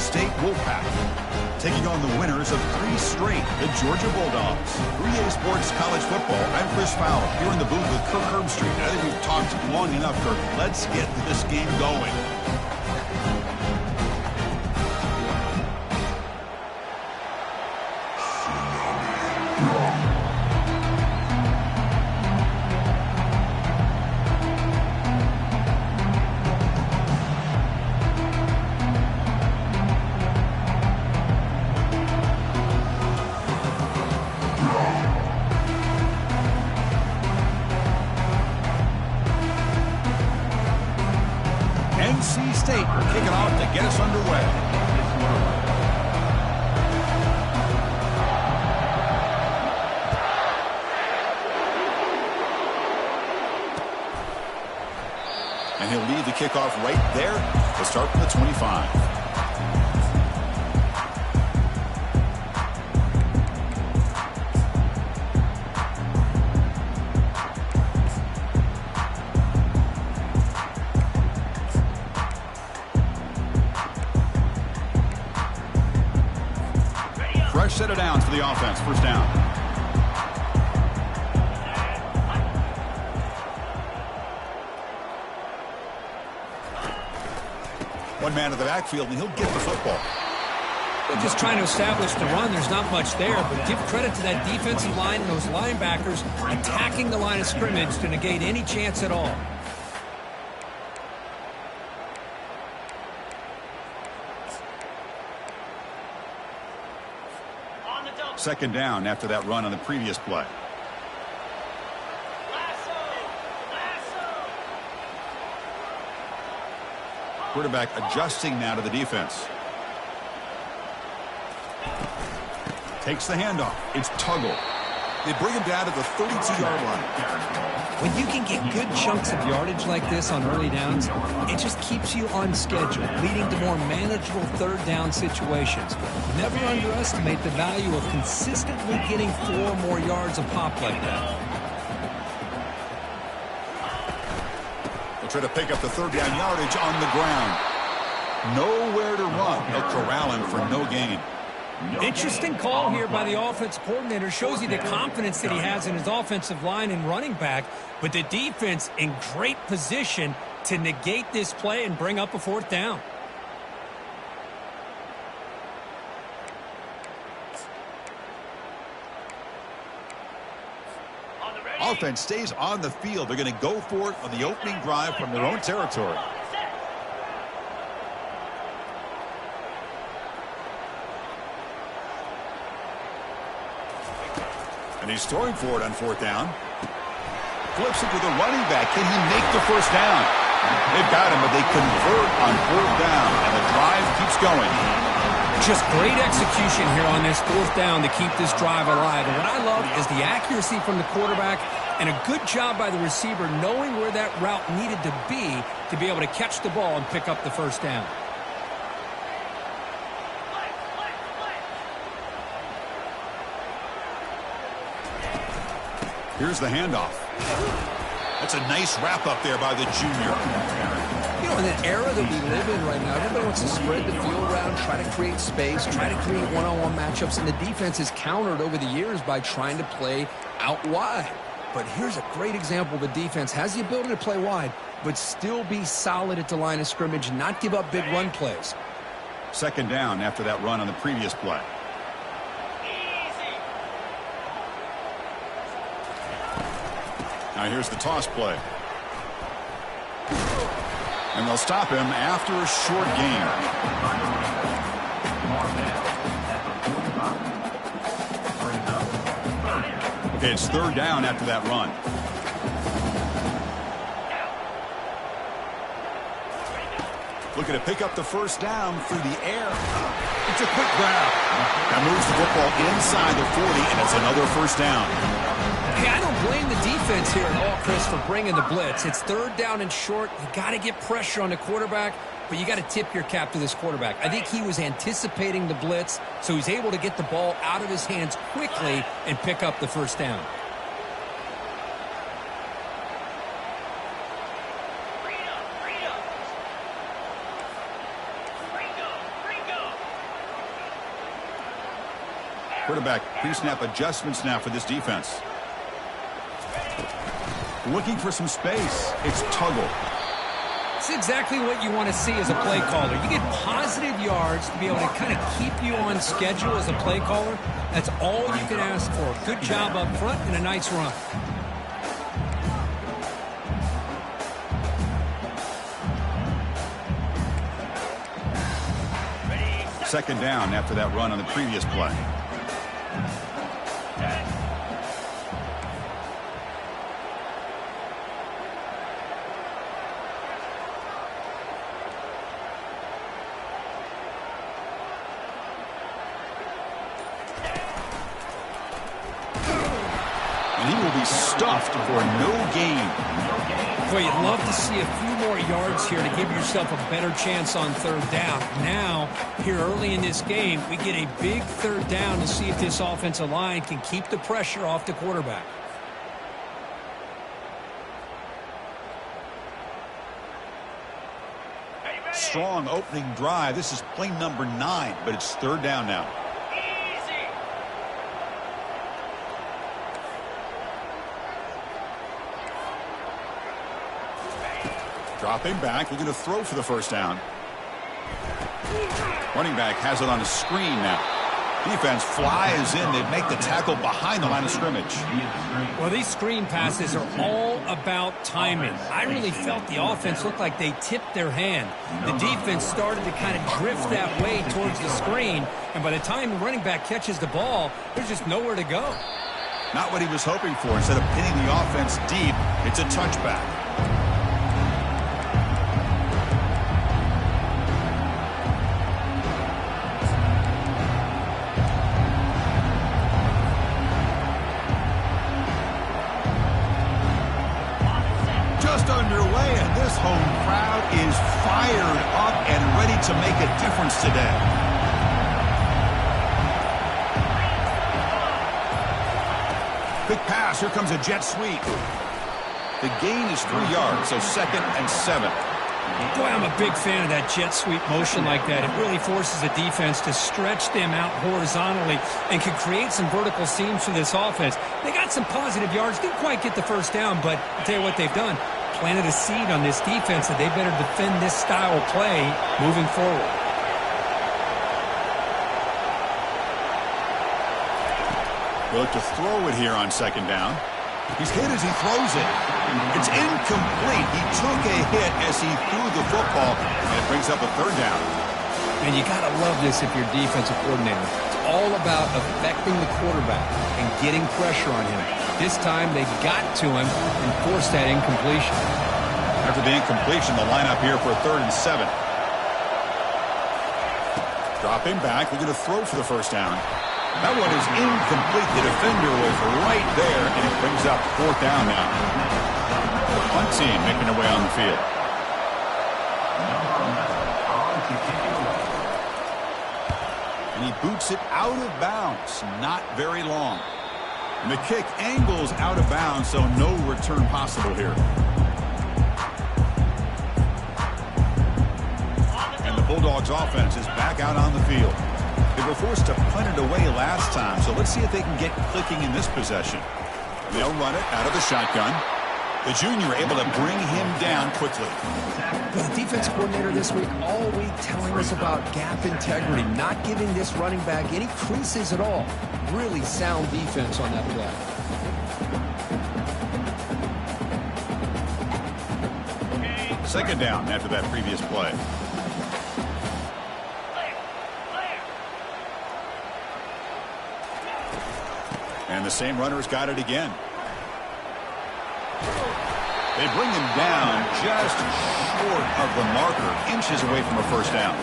State Wolfpack, taking on the winners of 3 straight, the Georgia Bulldogs. 3A Sports College Football, I'm Chris Fowler, here in the booth with Kirk Herbstreit. I think we've talked long enough, Kirk. Let's get this game going. NC State will kick it off to get us underway. And he'll lead the kickoff right there to start from the 25. Fresh set of downs for the offense. First down. One man in the backfield, and he'll get the football. They're just trying to establish the run. There's not much there, but give credit to that defensive line and those linebackers attacking the line of scrimmage to negate any chance at all. Second down after that run on the previous play. Quarterback adjusting now to the defense. Takes the handoff. It's Tuggle. They bring him down to the 32-yard line. When you can get good chunks of yardage like this on early downs, it just keeps you on schedule, leading to more manageable third down situations. Never underestimate the value of consistently getting 4 more yards a pop like that. They'll try to pick up the third down yardage on the ground. Nowhere to run. They'll corral him for no gain. Interesting call here by the offense coordinator. Shows you the confidence that he has in his offensive line and running back, but the defense in great position to negate this play and bring up a 4th down. Offense stays on the field. They're going to go for it on the opening drive from their own territory. And he's throwing for it on 4th down. Flips it to the running back. Can he make the first down? They've got him, but they convert on 4th down, and the drive keeps going. Just great execution here on this 4th down to keep this drive alive. And what I love is the accuracy from the quarterback and a good job by the receiver knowing where that route needed to be able to catch the ball and pick up the first down. Here's the handoff. That's a nice wrap up there by the junior. You know, in the era that we live in right now, everybody wants to spread the field around, try to create space, try to create one-on-one matchups, and the defense has countered over the years by trying to play out wide. But here's a great example. The defense has the ability to play wide, but still be solid at the line of scrimmage, not give up big run plays. Second down after that run on the previous play. Now here's the toss play. And they'll stop him after a short gain. Okay, it's 3rd down after that run. Looking to pick up the first down through the air. It's a quick grab. That moves the football inside the 40, and it's another first down. Hey, I don't blame the defense here at all, Chris, for bringing the blitz. It's 3rd down and short. You got to get pressure on the quarterback, but you got to tip your cap to this quarterback. I think he was anticipating the blitz, so he's able to get the ball out of his hands quickly and pick up the first down. Quarterback pre-snap adjustments now for this defense. Looking for some space. It's Tuggle. It's exactly what you want to see as a play caller. You get positive yards to be able to kind of keep you on schedule as a play caller. That's all you can ask for. Good job up front and a nice run. Second down after that run on the previous play. And he will be stuffed for no gain. Boy, you'd love to see a few more yards here to give yourself a better chance on third down. Now, here early in this game, we get a big third down to see if this offensive line can keep the pressure off the quarterback. Strong opening drive. This is play number 9, but it's third down now. Dropping back, looking to throw for the first down. Running back has it on a screen now. Defense flies in. They make the tackle behind the line of scrimmage. Well, these screen passes are all about timing. I really felt the offense looked like they tipped their hand. The defense started to kind of drift that way towards the screen, and by the time the running back catches the ball, there's just nowhere to go. Not what he was hoping for. Instead of pinning the offense deep, it's a touchback. Underway, and this home crowd is fired up and ready to make a difference today. Quick pass. Here comes a jet sweep. The gain is 3 yards, so 2nd and 7. Boy, I'm a big fan of that jet sweep motion like that. It really forces the defense to stretch them out horizontally and can create some vertical seams for this offense. They got some positive yards. Didn't quite get the first down, but I'll tell you what they've done. Planted a seed on this defense that they better defend this style of play moving forward. We'll look to throw it here on second down. He's hit as he throws it. It's incomplete. He took a hit as he threw the football, and it brings up a third down. And you got to love this if you're defensive coordinator. It's all about affecting the quarterback and getting pressure on him. This time they got to him and forced that incompletion. After the incompletion, the lineup here for a 3rd and 7. Dropping back, looking to throw for the first down. That one is incomplete. The defender was right there, and it brings up 4th down now. The punt team making their way on the field. And he boots it out of bounds. Not very long. And the kick angles out of bounds, so no return possible here. And the Bulldogs offense is back out on the field. They were forced to punt it away last time, so let's see if they can get clicking in this possession. They'll run it out of the shotgun. The junior able to bring him down quickly. The defense coordinator this week all week telling us about gap integrity, not giving this running back any creases at all. Really sound defense on that play. Second down after that previous play. And the same runner's got it again. They bring him down just short of the marker, inches away from a first down.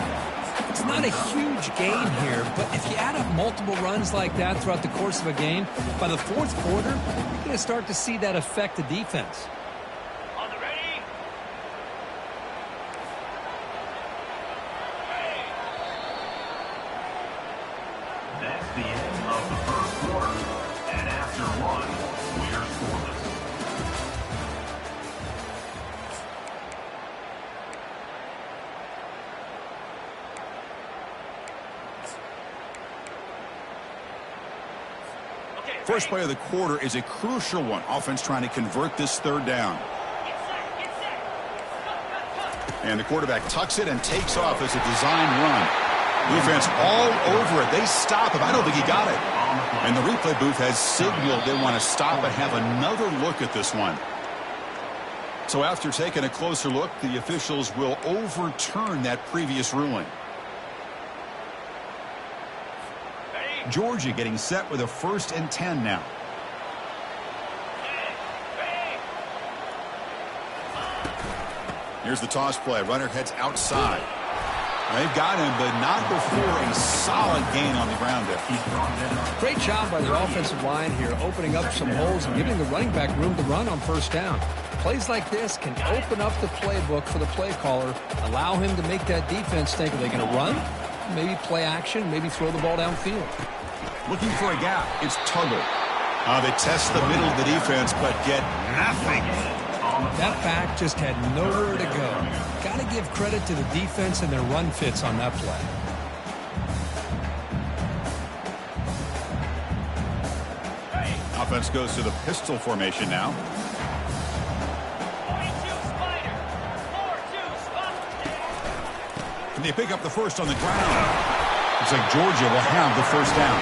It's not a huge gain here, but if you add up multiple runs like that throughout the course of a game, by the 4th quarter, you're going to start to see that affect the defense. On the ready. That's the end of the first quarter. And after one, we're scoreless. First play of the quarter is a crucial one. Offense trying to convert this third down. And the quarterback tucks it and takes off as a design run. Defense all over it. They stop him. I don't think he got it. And the replay booth has signaled they want to stop and have another look at this one. So after taking a closer look, the officials will overturn that previous ruling. Georgia getting set with a 1st and 10 now. Here's the toss play. Runner heads outside. They've got him, but not before a solid gain on the ground there. Great job by the offensive line here, opening up some holes and giving the running back room to run on 1st down. Plays like this can open up the playbook for the play caller, allow him to make that defense think, are they going to run? Maybe play action, maybe throw the ball downfield. Looking for a gap. It's Tuggle. They test the middle of the defense, but get nothing. That back just had nowhere to go. Got to give credit to the defense and their run fits on that play. Offense goes to the pistol formation now. And they pick up the first on the ground. Looks like Georgia will have the 1st down.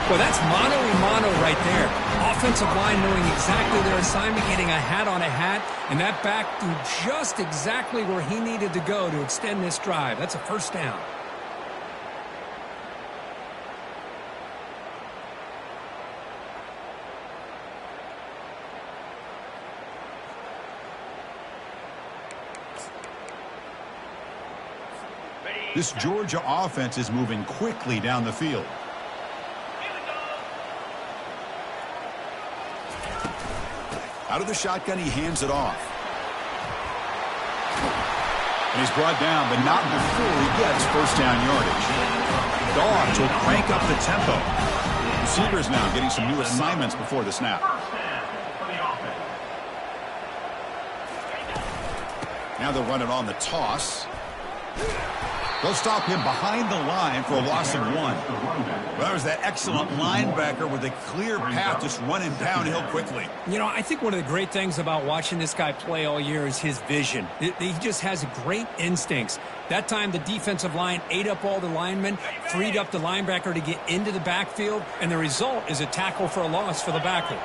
Well, that's mano-a-mano right there. Offensive line knowing exactly their assignment, getting a hat on a hat, and that back threw just exactly where he needed to go to extend this drive. That's a 1st down. This Georgia offense is moving quickly down the field. Out of the shotgun, he hands it off. And he's brought down, but not before he gets 1st down yardage. Dogs will crank up the tempo. Receivers now getting some new assignments before the snap. Now they'll run it on the toss. They'll stop him behind the line for a loss of 1. Well, there's that excellent linebacker with a clear path just running downhill quickly. You know, I think one of the great things about watching this guy play all year is his vision. He just has great instincts. That time the defensive line ate up all the linemen, freed up the linebacker to get into the backfield, and the result is a tackle for a loss for the backer.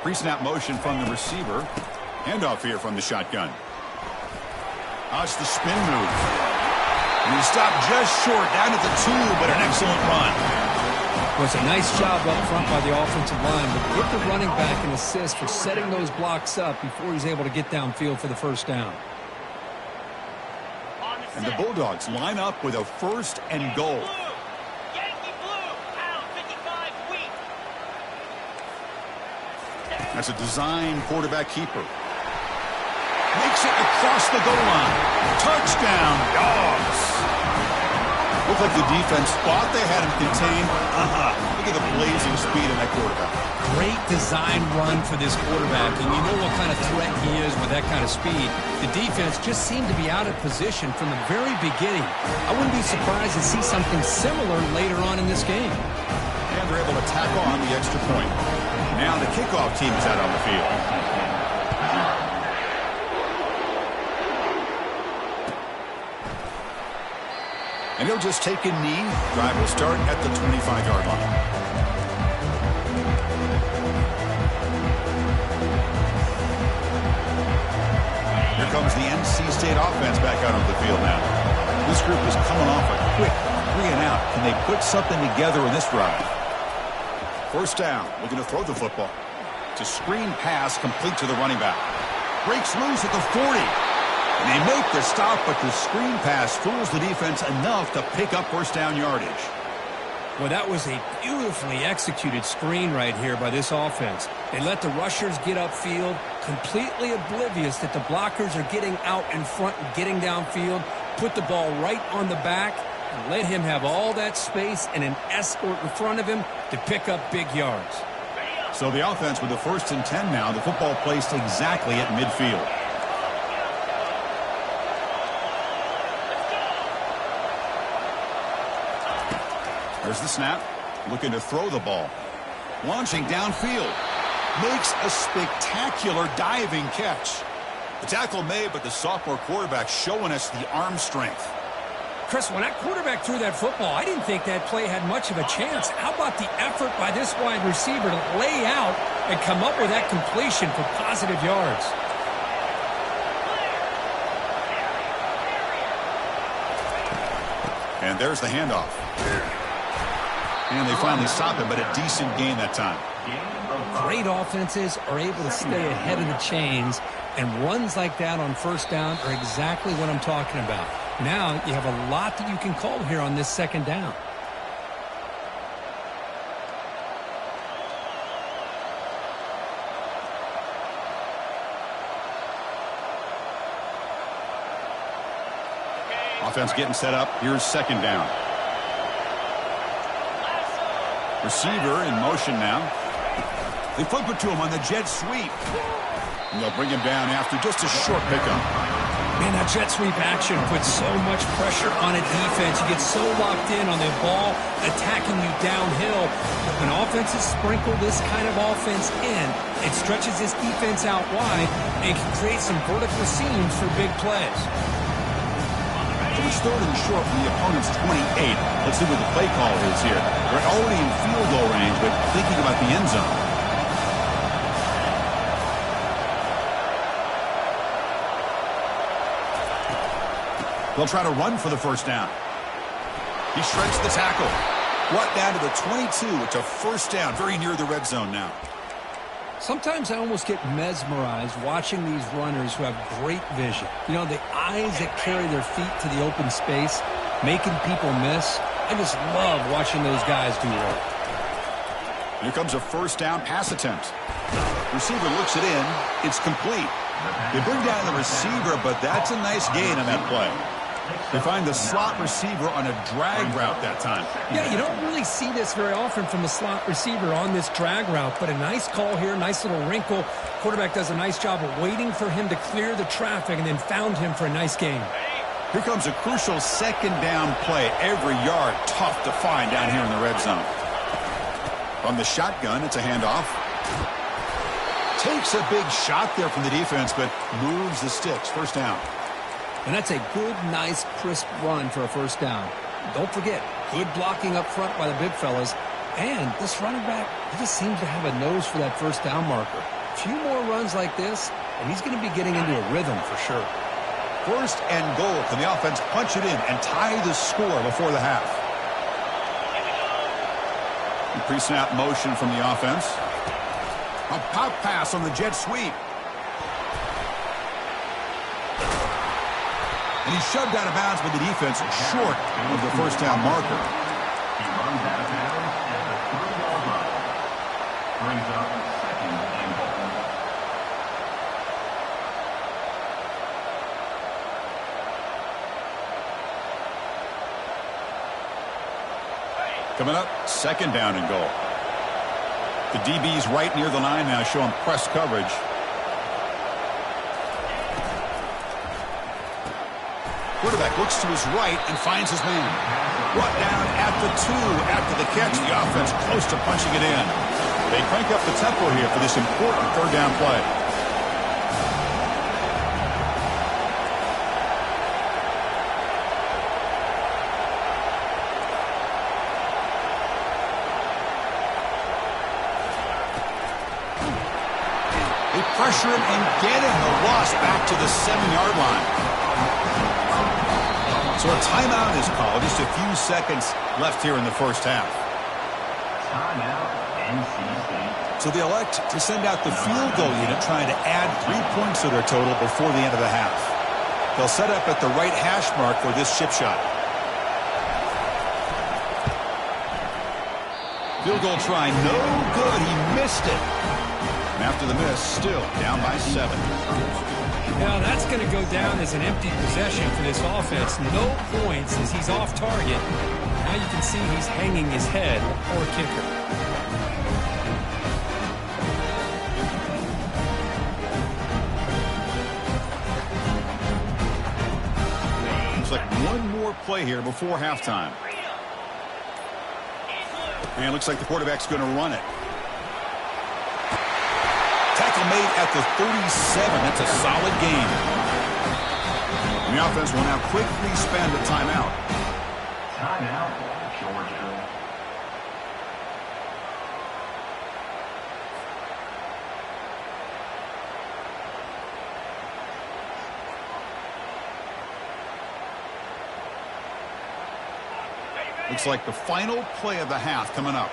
Pre-snap motion from the receiver. Handoff here from the shotgun. It's the spin move. And he stopped just short, down at the 2, but an excellent run. Well, it's a nice job up front by the offensive line, but give the running back an assist for setting those blocks up before he's able to get downfield for the 1st down. And the Bulldogs line up with a 1st and goal. That's a design quarterback keeper. Makes it across the goal line. Touchdown, Dogs. Looked like the defense thought they had him contained. Look at the blazing speed of that quarterback. Great design run for this quarterback, and you know what kind of threat he is with that kind of speed. The defense just seemed to be out of position from the very beginning. I wouldn't be surprised to see something similar later on in this game. And they're able to tack on the extra point. Now the kickoff team is out on the field. And he'll just take a knee. Drive will start at the 25-yard line. Here comes the NC State offense back out on the field now. This group is coming off a quick 3 and out. Can they put something together in this drive? 1st down, looking to throw the football. It's a screen pass complete to the running back. Breaks loose at the 40. And they make the stop, but the screen pass fools the defense enough to pick up 1st down yardage. Well, that was a beautifully executed screen right here by this offense. They let the rushers get upfield, completely oblivious that the blockers are getting out in front and getting downfield, put the ball right on the back, and let him have all that space and an escort in front of him to pick up big yards. So the offense with the 1st and 10 now, the football placed exactly at midfield. There's the snap. Looking to throw the ball. Launching downfield. Makes a spectacular diving catch. The tackle made, but the sophomore quarterback showing us the arm strength. Chris, when that quarterback threw that football, I didn't think that play had much of a chance. How about the effort by this wide receiver to lay out and come up with that completion for positive yards? And there's the handoff. And they finally stop him, but a decent gain that time. Great offenses are able to stay ahead of the chains, and runs like that on first down are exactly what I'm talking about. Now you have a lot that you can call here on this second down. Offense getting set up. Here's second down. Receiver in motion now. They flip it to him on the jet sweep. And they'll bring him down after just a short pickup. Man, that jet sweep action puts so much pressure on a defense. You get so locked in on the ball attacking you downhill. When offenses sprinkle this kind of offense in, it stretches this defense out wide and can create some vertical seams for big plays. First third and short from the opponent's 28. Let's see what the play call is here. They're already in field goal range, but thinking about the end zone. They'll try to run for the first down. He shreds the tackle. Brought down to the 22. It's a first down, very near the red zone now. Sometimes I almost get mesmerized watching these runners who have great vision. You know, the eyes that carry their feet to the open space, making people miss. I just love watching those guys do work. Here comes a first down pass attempt. Receiver looks it in. It's complete. They bring down the receiver, but that's a nice gain on that play. They find the slot receiver on a drag route that time. Yeah, you don't really see this very often from the slot receiver on this drag route, but a nice call here, nice little wrinkle. Quarterback does a nice job of waiting for him to clear the traffic and then found him for a nice gain. Here comes a crucial second down play. Every yard tough to find down here in the red zone. From the shotgun, it's a handoff. Takes a big shot there from the defense, but moves the sticks. First down. And that's a good, nice, crisp run for a first down. Don't forget, good blocking up front by the big fellas. And this running back, he just seems to have a nose for that first down marker. A few more runs like this, and he's going to be getting into a rhythm for sure. First and goal. Can the offense punch it in and tie the score before the half? Pre-snap motion from the offense. A pop pass on the jet sweep. And he's shoved out of bounds by the defense short of the first down marker. He runs out of bounds at the 3-yard line. Brings up second and goal. Coming up, second down and goal. The DB's right near the line now, showing press coverage. Quarterback looks to his right and finds his man. Brought down at the 2 after the catch. The offense close to punching it in. They crank up the tempo here for this important third down play. They pressure him and get him. The loss back to the 7-yard line. So a timeout is called. Just a few seconds left here in the first half. Timeout, NC State. So they elect to send out the field goal unit, trying to add 3 points to their total before the end of the half. They'll set up at the right hash mark for this chip shot. Field goal try, no good. He missed it. And after the miss, still down by 7. Now that's going to go down as an empty possession for this offense. No points as he's off target. Now you can see he's hanging his head. Poor kicker. Looks like one more play here before halftime. And it looks like the quarterback's going to run it. Tackle made at the 37. That's a solid gain. And the offense will now quickly spend a timeout. Timeout, Georgia. Looks like the final play of the half coming up.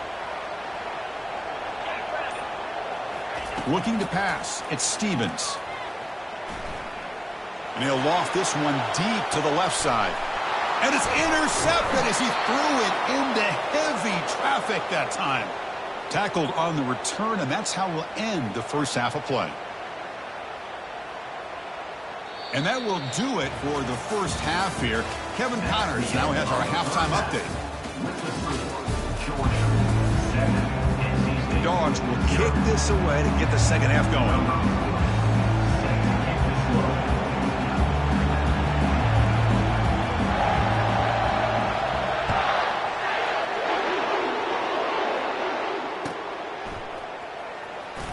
Looking to pass. It's Stevens. And he'll loft this one deep to the left side. And it's intercepted as he threw it into heavy traffic that time. Tackled on the return, and that's how we'll end the first half of play. And that will do it for the first half here. Kevin Connors now has our halftime update. The Dogs will kick this away to get the second half going.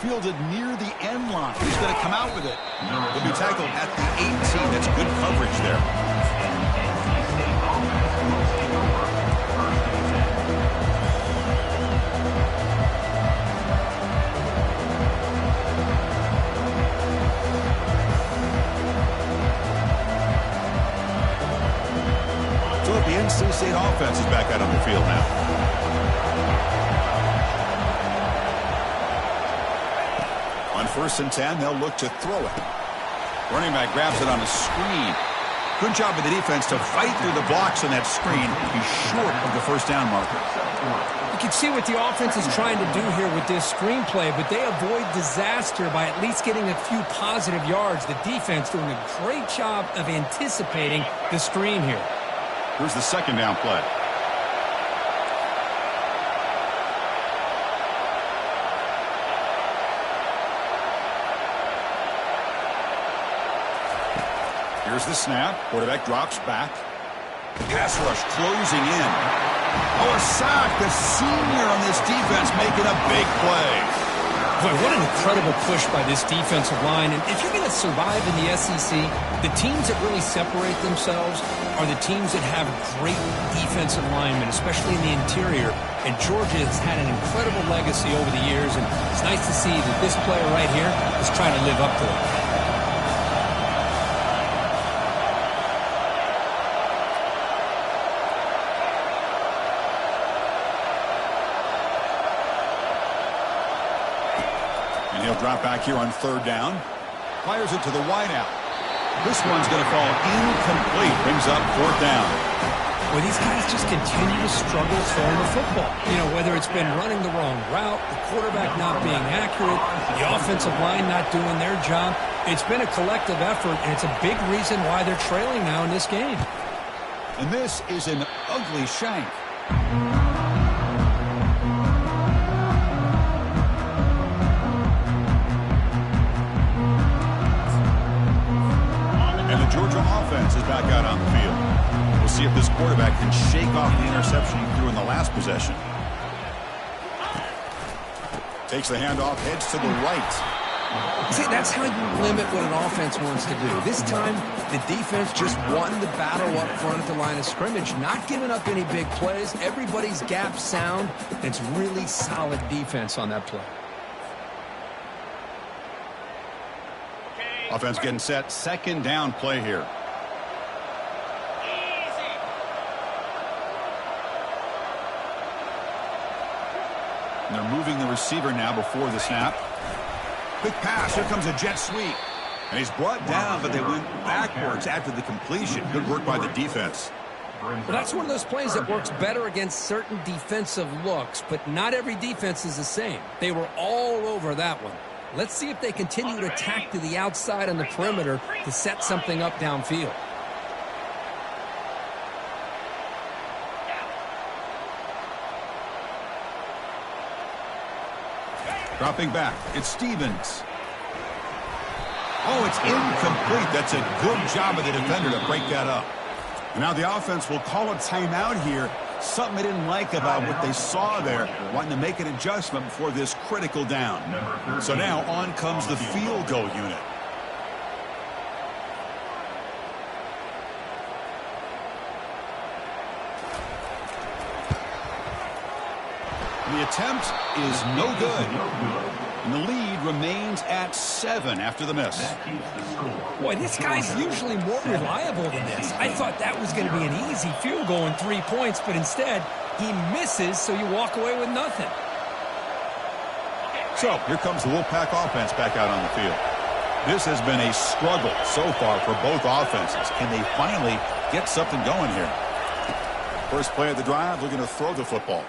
Fielded near the end line. He's going to come out with it. He'll be tackled at the 18. That's good coverage there. So the NC State offense is back out on the field now. On 1st and 10, they'll look to throw it. Running back grabs it on a screen. Good job of the defense to fight through the blocks on that screen. He's short of the first down marker. You can see what the offense is trying to do here with this screenplay, but they avoid disaster by at least getting a few positive yards. The defense doing a great job of anticipating the screen here. Here's the second down play. Here's the snap. Quarterback drops back. Pass rush closing in. Oh, a sack. The senior on this defense making a big play. Boy, what an incredible push by this defensive line. And if you're going to survive in the SEC, the teams that really separate themselves are the teams that have great defensive linemen, especially in the interior. And Georgia has had an incredible legacy over the years, and it's nice to see that this player right here is trying to live up to it. And he'll drop back here on 3rd down. Fires it to the wideout. This one's going to fall incomplete. Brings up 4th down. Well, these guys just continue to struggle throwing the football. You know, whether it's been running the wrong route, the quarterback not being accurate, the offensive line not doing their job. It's been a collective effort, and it's a big reason why they're trailing now in this game. And this is an ugly shank. Georgia offense is back out on the field. We'll see if this quarterback can shake off the interception he threw in the last possession. Takes the handoff, heads to the right. See, that's how you limit what an offense wants to do. This time, the defense just won the battle up front at the line of scrimmage, not giving up any big plays. Everybody's gap sound. It's really solid defense on that play. Offense getting set. 2nd down play here. And they're moving the receiver now before the snap. Quick pass. Here comes a jet sweep. And he's brought down, but they went backwards after the completion. Good work by the defense. Well, that's one of those plays that works better against certain defensive looks, but not every defense is the same. They were all over that one. Let's see if they continue to attack to the outside on the perimeter to set something up downfield. Dropping back. It's Stevens. Oh, it's incomplete. That's a good job of the defender to break that up. And now the offense will call a timeout here Something they didn't like about what they saw there, wanting to make an adjustment before this critical down. So now on comes the field goal unit. The attempt is no good. And the lead remains at 7 after the miss. Boy, this guy's usually more reliable than this. I thought that was going to be an easy field goal and 3 points, but instead he misses, so you walk away with nothing. So here comes the Wolfpack offense back out on the field. This has been a struggle so far for both offenses. Can they finally get something going here? First play of the drive, looking to throw the football.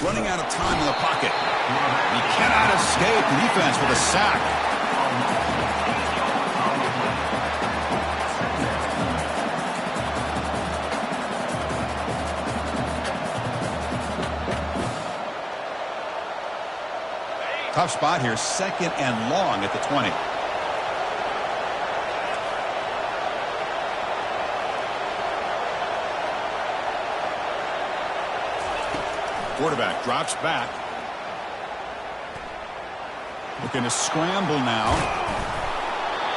Running out of time in the pocket. He cannot escape the defense with a sack. Tough spot here, 2nd and long at the 20. Quarterback drops back. Looking to scramble now.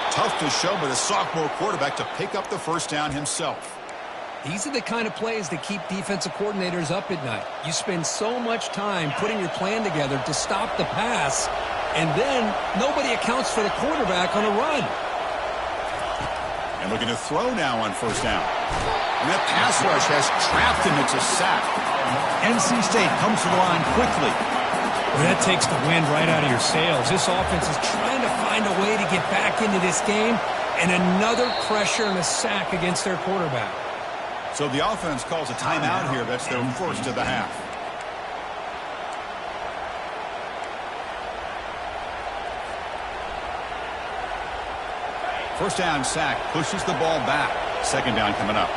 Tough to show, but a sophomore quarterback to pick up the first down himself. These are the kind of plays that keep defensive coordinators up at night. You spend so much time putting your plan together to stop the pass, and then nobody accounts for the quarterback on a run. And looking to throw now on first down. And that pass rush has trapped him. It's a sack. NC State comes to the line quickly. Well, that takes the wind right out of your sails. This offense is trying to find a way to get back into this game, and another pressure and a sack against their quarterback. So the offense calls a timeout here. That's their first of the half. First down sack, pushes the ball back. Second down coming up.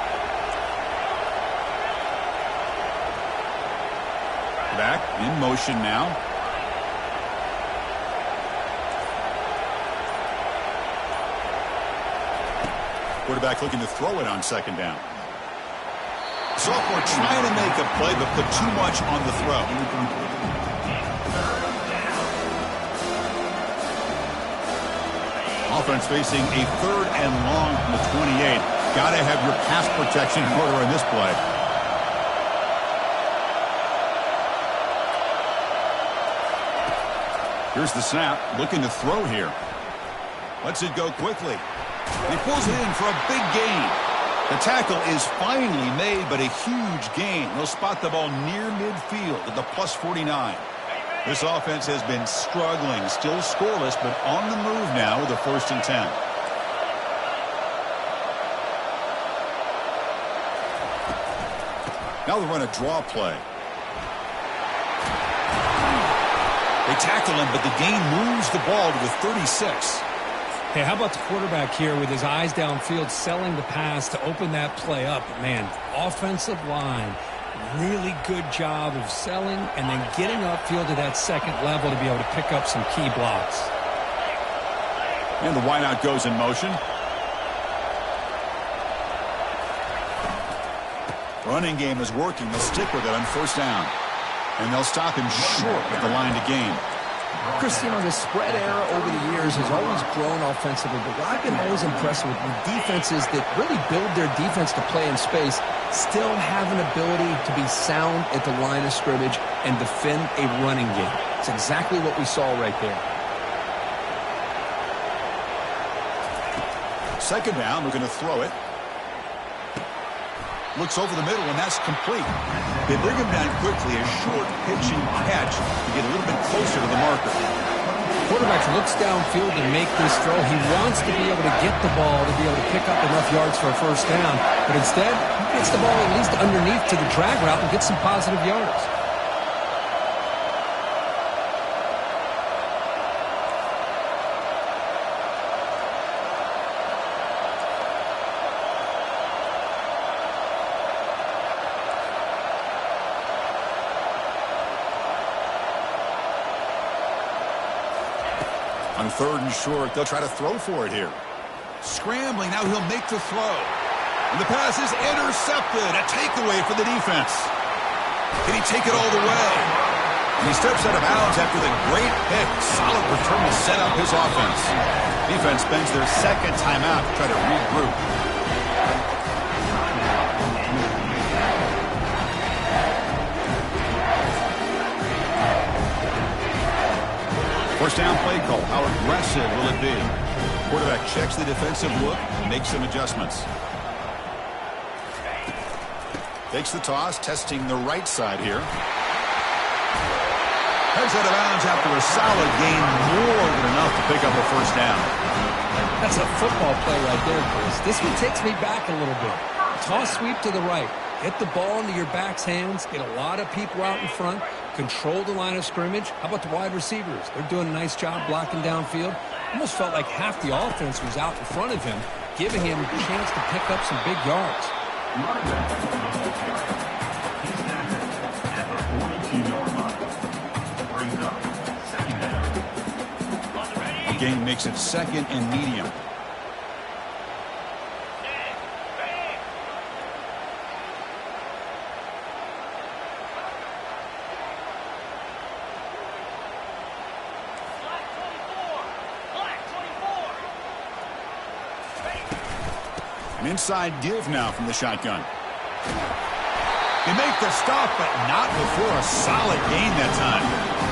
Back in motion now. Quarterback looking to throw it on second down. Sophomore trying to make a play, but put too much on the throw. Offense facing a 3rd and long from the 28. Got to have your pass protection in order in this play. Here's the snap, looking to throw here. Lets it go quickly. He pulls it in for a big gain. The tackle is finally made, but a huge gain. They'll spot the ball near midfield at the plus 49. This offense has been struggling, still scoreless, but on the move now with a 1st and 10. Now they run a draw play. They tackle him, but the gain moves the ball to the 36. Hey, how about the quarterback here with his eyes downfield, selling the pass to open that play up? But man, offensive line, really good job of selling and then getting upfield to that second level to be able to pick up some key blocks. And the wideout goes in motion. Running game is working. They'll stick with it on first down. And they'll stop him short of the line to gain. Chris, you know, the spread era over the years has always grown offensively, but what I've been always impressed with defenses that really build their defense to play in space still have an ability to be sound at the line of scrimmage and defend a running game. It's exactly what we saw right there. Second down, we're going to throw it. Looks over the middle, and that's complete. They bring him down quickly, a short pitch and catch to get a little bit closer to the marker. Quarterback looks downfield to make this throw. He wants to be able to get the ball to be able to pick up enough yards for a first down, but instead, he gets the ball at least underneath to the drag route and gets some positive yards. On 3rd and short, they'll try to throw for it here. Scrambling, now he'll make the throw. And the pass is intercepted. A takeaway for the defense. Can he take it all the way? And he steps out of bounds after the great pick. Solid return to set up his offense. Defense spends their second timeout to try to regroup. First down play call. How aggressive will it be? Quarterback checks the defensive look, makes some adjustments. Takes the toss, testing the right side here. Heads out of bounds after a solid gain, more than enough to pick up a first down. That's a football play right there, Chris. This one takes me back a little bit. Toss sweep to the right. Hit the ball into your back's hands. Get a lot of people out in front. Control the line of scrimmage. How about the wide receivers? They're doing a nice job blocking downfield. Almost felt like half the offense was out in front of him, giving him a chance to pick up some big yards. The gain makes it second and medium. An inside give now from the shotgun. They make the stop, but not before a solid gain that time.